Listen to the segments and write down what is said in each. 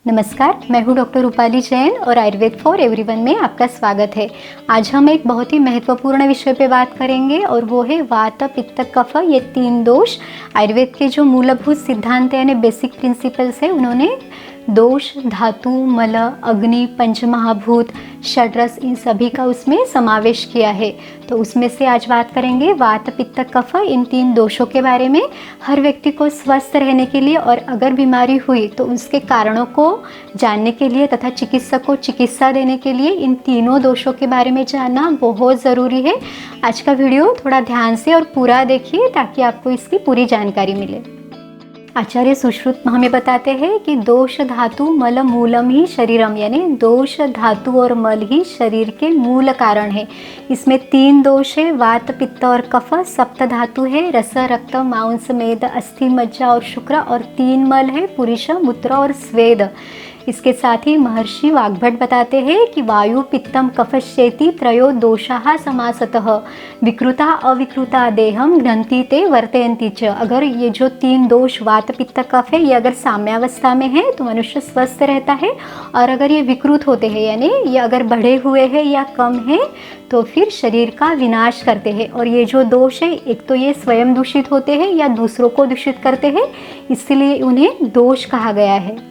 नमस्कार, मैं हूँ डॉक्टर रूपाली जैन और आयुर्वेद फॉर एवरीवन में आपका स्वागत है। आज हम एक बहुत ही महत्वपूर्ण विषय पे बात करेंगे और वो है वात, पित्त, कफ, ये 3 दोष। आयुर्वेद के जो मूलभूत सिद्धांत यानी बेसिक प्रिंसिपल्स है, उन्होंने दोष, धातु, मल, अग्नि, पंचमहाभूत, षड्रस, इन सभी का उसमें समावेश किया है। तो उसमें से आज बात करेंगे वात, पित्त, कफ, इन 3 दोषों के बारे में। हर व्यक्ति को स्वस्थ रहने के लिए और अगर बीमारी हुई तो उसके कारणों को जानने के लिए तथा चिकित्सक को चिकित्सा देने के लिए इन तीनों दोषों के बारे में जानना बहुत ज़रूरी है। आज का वीडियो थोड़ा ध्यान से और पूरा देखिए ताकि आपको इसकी पूरी जानकारी मिले। आचार्य सुश्रुत हमें बताते हैं कि दोष, धातु, मल मूलम ही शरीरम, यानी दोष, धातु और मल ही शरीर के मूल कारण है। इसमें 3 दोष है, वात, पित्त और कफ। सप्त धातु है, रस, रक्त, मांस, मेद, अस्थि, मज्जा और शुक्र। और 3 मल है, पुरुष, मूत्र और स्वेद। इसके साथ ही महर्षि वाग्भट बताते हैं कि वायु, पित्तम, कफश्चेति त्रयो दोषाः समासतः विकृता अविकृता देहम घ्नन्ति ते वर्तयन्ति च। अगर ये जो 3 दोष वात, पित्त, कफ है, ये अगर साम्यावस्था में है तो मनुष्य स्वस्थ रहता है, और अगर ये विकृत होते हैं यानी ये अगर बढ़े हुए हैं या कम है तो फिर शरीर का विनाश करते हैं। और ये जो दोष है, एक तो ये स्वयं दूषित होते हैं या दूसरों को दूषित करते हैं, इसलिए उन्हें दोष कहा गया है।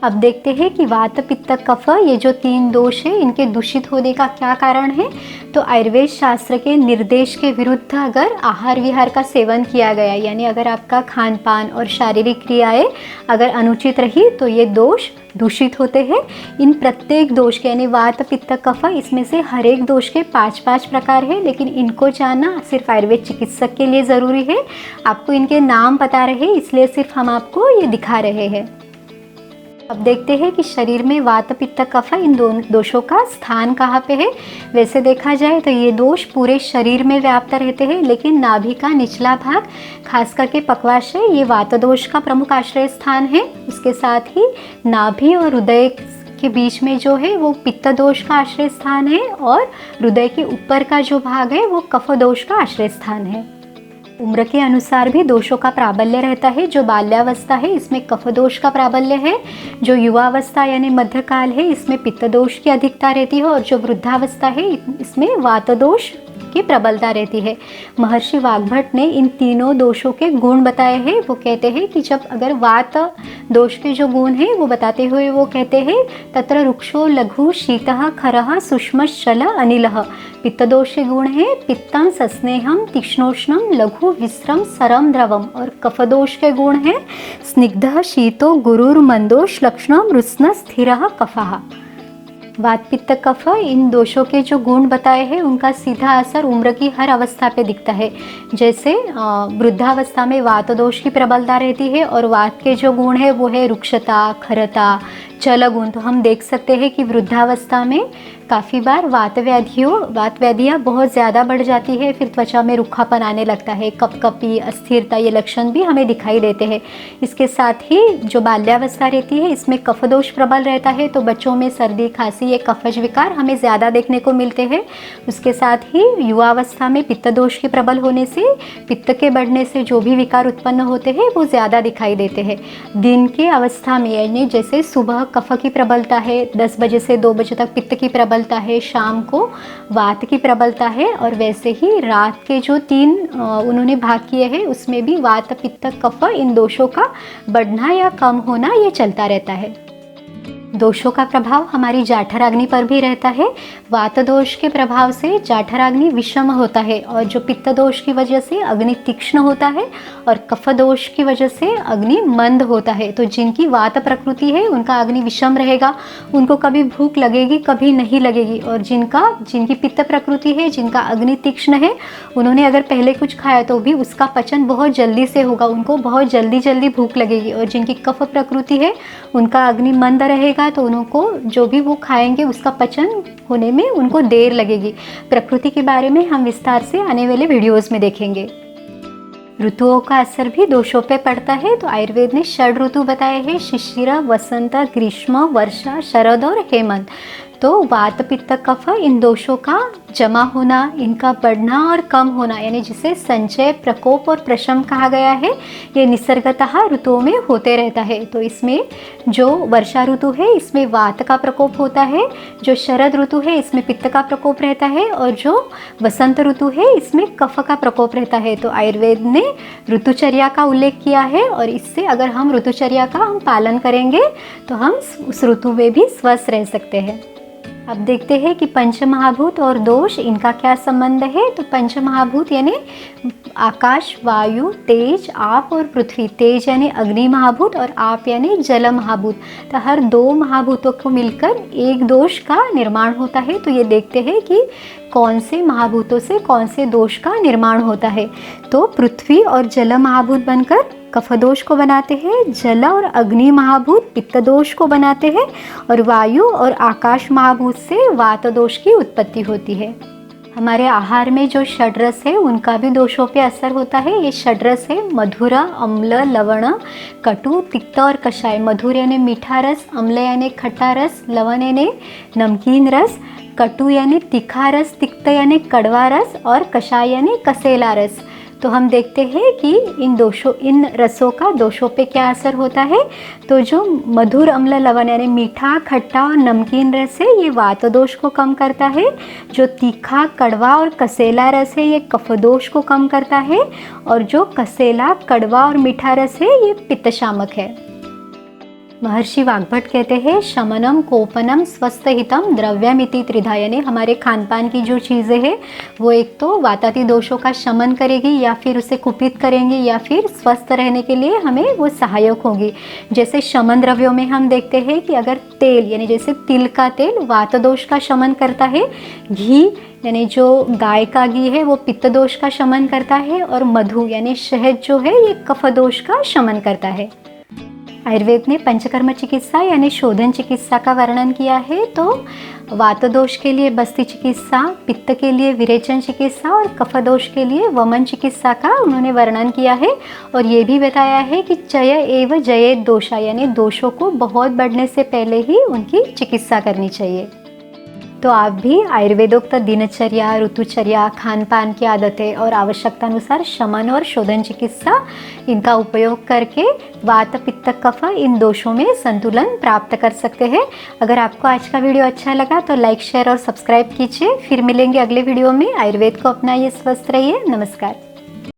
अब देखते हैं कि वात, पित्त, कफ, ये जो 3 दोष है, इनके दूषित होने का क्या कारण है। तो आयुर्वेद शास्त्र के निर्देश के विरुद्ध अगर आहार विहार का सेवन किया गया, यानी अगर आपका खान पान और शारीरिक क्रियाएं अगर अनुचित रही तो ये दोष दूषित होते हैं। इन प्रत्येक दोष के यानी वात, पित्त, कफ, इसमें से हर एक दोष के 5-5 प्रकार है, लेकिन इनको जानना सिर्फ आयुर्वेद चिकित्सक के लिए ज़रूरी है। आपको इनके नाम पता रहे इसलिए सिर्फ हम आपको ये दिखा रहे हैं। अब देखते हैं कि शरीर में वात, पित्त, कफ, इन दोनों दोषों का स्थान कहाँ पे है। वैसे देखा जाए तो ये दोष पूरे शरीर में व्याप्त रहते हैं, लेकिन नाभि का निचला भाग खास करके पक्वाशय, ये वात दोष का प्रमुख आश्रय स्थान है। उसके साथ ही नाभि और हृदय के बीच में जो है वो पित्त दोष का आश्रय स्थान है, और हृदय के ऊपर का जो भाग है वो कफ दोष का आश्रय स्थान है। उम्र के अनुसार भी दोषों का प्राबल्य रहता है। जो बाल्यावस्था है इसमें कफ दोष का प्राबल्य है, जो युवावस्था यानी मध्यकाल है इसमें पित्त दोष की अधिकता रहती है, और जो वृद्धावस्था है इसमें वात दोष की प्रबलता रहती है। महर्षि वाग्भट ने इन तीनों दोषों के गुण बताए हैं। वो कहते हैं कि जब अगर वात दोष के जो गुण हैं वो बताते हुए वो कहते हैं तत्र रुक्षो लघु शीतः खरः सूक्ष्मश्चल अनिलः। पित्त दोष के गुण है पित्तम सस्नेहम तीक्ष्णोष्णम लघु विश्रम सरम द्रवम। और कफ दोष के गुण है स्निग्धः शीतो गुरुर्मंदोष लक्षणम रुस्न स्थिरः कफः। वात, पित्त, कफ, इन दोषों के जो गुण बताए हैं उनका सीधा असर उम्र की हर अवस्था पे दिखता है। जैसे वृद्धावस्था में वात दोष की प्रबलता रहती है, और वात के जो गुण है वो है रुक्षता, खरता, चल गुण। तो हम देख सकते हैं कि वृद्धावस्था में काफ़ी बार वात व्याधियाँ बहुत ज़्यादा बढ़ जाती है, फिर त्वचा में रूखापन आने लगता है, कपकपी, अस्थिरता, ये लक्षण भी हमें दिखाई देते हैं। इसके साथ ही जो बाल्यावस्था रहती है इसमें कफ दोष प्रबल रहता है, तो बच्चों में सर्दी, खांसी, ये कफज विकार हमें ज़्यादा देखने को मिलते हैं। उसके साथ ही युवावस्था में पित्त दोष के प्रबल होने से, पित्त के बढ़ने से जो भी विकार उत्पन्न होते हैं वो ज़्यादा दिखाई देते हैं। दिन के अवस्था में यानी जैसे सुबह कफ की प्रबलता है, 10 बजे से 2 बजे तक पित्त की प्रबलता है, शाम को वात की प्रबलता है, और वैसे ही रात के जो 3 उन्होंने भाग किए हैं उसमें भी वात, पित्त, कफ, इन दोषों का बढ़ना या कम होना ये चलता रहता है। दोषों का प्रभाव हमारी जाठराग्नि पर भी रहता है। वात दोष के प्रभाव से जाठराग्नि विषम होता है, और जो पित्त दोष की वजह से अग्नि तीक्ष्ण होता है, और कफ दोष की वजह से अग्नि मंद होता है। तो जिनकी वात प्रकृति है उनका अग्नि विषम रहेगा, उनको कभी भूख लगेगी कभी नहीं लगेगी। और जिनकी पित्त प्रकृति है, जिनका अग्नि तीक्ष्ण है, उन्होंने अगर पहले कुछ खाया तो भी उसका पचन बहुत जल्दी से होगा, उनको बहुत जल्दी भूख लगेगी। और जिनकी कफ प्रकृति है उनका अग्नि मंद रहेगा, तो उनको जो भी वो खाएंगे उसका पचन होने में उनको देर लगेगी। प्रकृति के बारे में हम विस्तार से आने वाले वीडियोस में देखेंगे। ऋतुओं का असर भी दोषों पे पड़ता है। तो आयुर्वेद ने 6 ऋतु बताए हैं, शिशिर, वसंत, ग्रीष्म, वर्षा, शरद और हेमंत। तो वात पित्त कफ इन दोषों का जमा होना, इनका बढ़ना और कम होना, यानी जिसे संचय, प्रकोप और प्रशम कहा गया है, ये निसर्गतः ऋतुओं में होते रहता है। तो इसमें जो वर्षा ऋतु है इसमें वात का प्रकोप होता है, जो शरद ऋतु है इसमें पित्त का प्रकोप रहता है, और जो वसंत ऋतु है इसमें कफ का प्रकोप रहता है। तो आयुर्वेद ने ऋतुचर्या का उल्लेख किया है, और इससे अगर हम ऋतुचर्या का पालन करेंगे तो हम उस ऋतु में भी स्वस्थ रह सकते हैं। अब देखते हैं कि पंच महाभूत और दोष, इनका क्या संबंध है। तो पंच महाभूत यानी आकाश, वायु, तेज, आप और पृथ्वी। तेज यानी अग्नि महाभूत और आप यानी जल महाभूत। तो हर दो महाभूतों को मिलकर एक दोष का निर्माण होता है। तो ये देखते हैं कि कौन से महाभूतों से कौन से दोष का निर्माण होता है। तो पृथ्वी और जल महाभूत बनकर कफ दोष को बनाते हैं, जल और अग्नि महाभूत पित्त दोष को बनाते हैं, और वायु और आकाश महाभूत से वात दोष की उत्पत्ति होती है। हमारे आहार में जो षड्रस है उनका भी दोषों पे असर होता है। ये षड्रस है मधुर, अम्ल, लवण, कटु, तिक्त और कषाय। मधुर यानी मीठा रस, अम्ल यानी खट्टा रस, लवण यानी नमकीन रस, कटु यानी तीखा रस, तिक्त यानी कड़वा रस, और कषाय यानी कसेला रस। तो हम देखते हैं कि इन रसों का दोषों पे क्या असर होता है। तो जो मधुर, अम्ल, लवण यानी मीठा, खट्टा और नमकीन रस है ये वात दोष को कम करता है। जो तीखा, कड़वा और कसेला रस है ये कफ दोष को कम करता है, और जो कसेला, कड़वा और मीठा रस है ये पित्त शामक है। महर्षि वाग्भट कहते हैं शमनम, कोपनम, स्वस्थ हितम, द्रव्यमिति त्रिधा। यानी हमारे खान पान की जो चीज़ें हैं वो एक तो वाताति दोषों का शमन करेगी, या फिर उसे कुपित करेंगी, या फिर स्वस्थ रहने के लिए हमें वो सहायक होगी। जैसे शमन द्रव्यों में हम देखते हैं कि अगर तेल यानी जैसे तिल का तेल वात दोष का शमन करता है, घी यानी जो गाय का घी है वो पित्त दोष का शमन करता है, और मधु यानी शहद जो है ये कफ दोष का शमन करता है। आयुर्वेद ने पंचकर्म चिकित्सा यानी शोधन चिकित्सा का वर्णन किया है। तो वात दोष के लिए बस्ती चिकित्सा, पित्त के लिए विरेचन चिकित्सा और कफ दोष के लिए वमन चिकित्सा का उन्होंने वर्णन किया है। और ये भी बताया है कि चय एव जयेत दोषा, यानी दोषों को बहुत बढ़ने से पहले ही उनकी चिकित्सा करनी चाहिए। तो आप भी आयुर्वेदोक्त दिनचर्या, ऋतुचर्या, खान पान की आदतें और आवश्यकता अनुसार शमन और शोधन चिकित्सा इनका उपयोग करके वात, पित्त, कफ इन दोषों में संतुलन प्राप्त कर सकते हैं। अगर आपको आज का वीडियो अच्छा लगा तो लाइक, शेयर और सब्सक्राइब कीजिए। फिर मिलेंगे अगले वीडियो में। आयुर्वेद को अपनाइए, स्वस्थ रहिए। नमस्कार।